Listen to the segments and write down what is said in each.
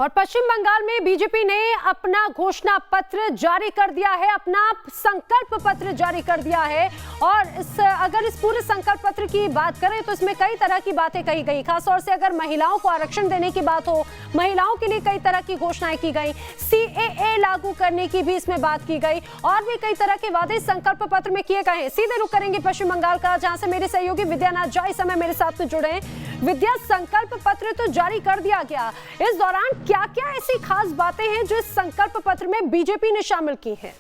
और पश्चिम बंगाल में बीजेपी ने अपना घोषणा पत्र जारी कर दिया है, अपना संकल्प पत्र जारी कर दिया है। और अगर इस पूरे संकल्प पत्र की बात करें तो इसमें कई तरह की बातें कही गई। खासतौर से अगर महिलाओं को आरक्षण देने की बात हो, महिलाओं के लिए कई तरह की घोषणाएं की गई, सीएए लागू करने की भी इसमें बात की गई और भी कई तरह के वादे संकल्प पत्र में किए गए हैं। सीधे रुख करेंगे पश्चिम बंगाल का, जहां से मेरे सहयोगी विद्यानाथ जॉय समय मेरे साथ जुड़े हैं। विद्या, संकल्प पत्र तो जारी कर दिया गया, इस दौरान क्या-क्या ऐसी खास बातें हैं जो इस संकल्प पत्र में बीजेपी ने शामिल की हैं?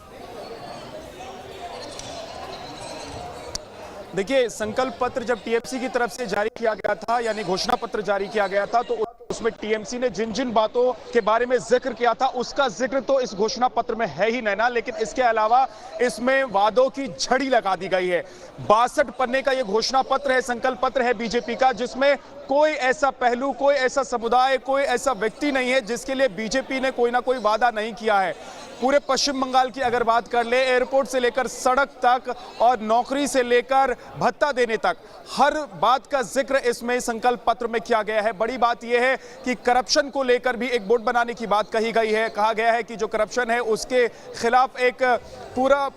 देखिए, संकल्प पत्र जब टीएमसी की तरफ से जारी किया गया था, यानी घोषणा पत्र जारी किया गया था, तो उसमें टीएमसी ने जिन जिन बातों के बारे में जिक्र किया था उसका जिक्र तो इस घोषणा पत्र में है ही नैना, लेकिन इसके अलावा इसमें वादों की झड़ी लगा दी गई है। 62 पन्ने का यह घोषणा पत्र है, संकल्प पत्र है बीजेपी का, जिसमें कोई ऐसा पहलू, कोई ऐसा समुदाय, कोई ऐसा व्यक्ति नहीं है जिसके लिए बीजेपी ने कोई ना कोई वादा नहीं किया है। पूरे पश्चिम बंगाल की अगर बात कर ले, एयरपोर्ट से लेकर सड़क तक और नौकरी से लेकर भत्ता देने तक, हर बात का जिक्र इसमें संकल्प पत्र में किया गया है। बड़ी बात यह है कि करप्शन को लेकर भी एक बोर्ड बनाने की बात कही गई है। कहा गया है कि जो करप्शन है उसके खिलाफ एक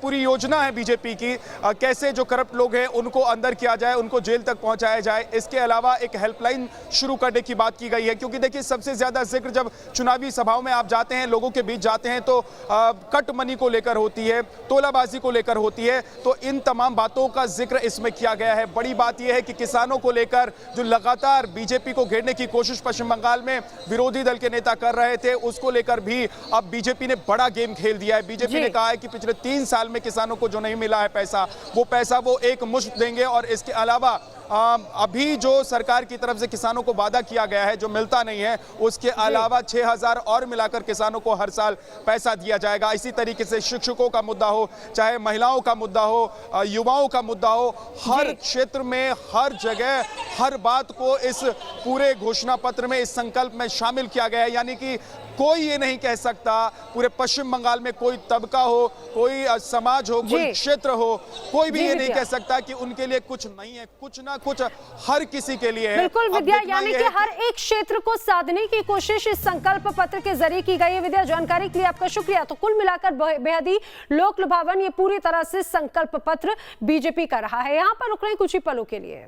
पूरी योजना है बीजेपी की, कैसे जो करप्ट लोग हैं उनको अंदर किया जाए, उनको जेल तक पहुंचाया जाए। इसके अलावा एक हेल्पलाइन शुरू करने की बात की गई है, क्योंकि देखिए सबसे ज्यादा जिक्र जब चुनावी सभाओं में आप जाते हैं, लोगों के बीच जाते हैं, तो कट मनी को लेकर होती है, तोलाबाजी को लेकर होती है, तो इन तमाम बातों का जिक्र इसमें किया गया है। बड़ी बात यह है कि किसानों को लेकर जो लगातार बीजेपी को घेरने की कोशिश पश्चिम बंगाल में विरोधी दल के नेता कर रहे थे, उसको लेकर भी अब बीजेपी ने बड़ा गेम खेल दिया है। बीजेपी ने कहा है कि पिछले 3 साल में किसानों को जो नहीं मिला है पैसा वो एक मुश्त देंगे, और इसके अलावा अभी जो सरकार की तरफ से किसानों को वादा किया गया है जो मिलता नहीं है, उसके अलावा 6000 और मिलाकर किसानों को हर साल पैसा दिया जाएगा। इसी तरीके से शिक्षकों का मुद्दा हो, चाहे महिलाओं का मुद्दा हो, युवाओं का मुद्दा हो, हर क्षेत्र में, हर जगह, हर बात को इस पूरे घोषणा पत्र में, इस संकल्प में शामिल किया गया है। यानी कि कोई ये नहीं कह सकता, पूरे पश्चिम बंगाल में कोई तबका हो, कोई समाज हो, कोई क्षेत्र हो, कोई भी ये नहीं कह सकता कि उनके लिए कुछ नहीं है। कुछ ना कुछ हर किसी के लिए है। बिल्कुल विद्या, यानी कि हर एक क्षेत्र को साधने की कोशिश इस संकल्प पत्र के जरिए की गई है। विद्या, जानकारी के लिए आपका शुक्रिया। तो कुल मिलाकर बेहद ही लोक लुभावन ये पूरी तरह से संकल्प पत्र बीजेपी का रहा है। यहाँ पर रुक रहे कुछ ही पलों के लिए।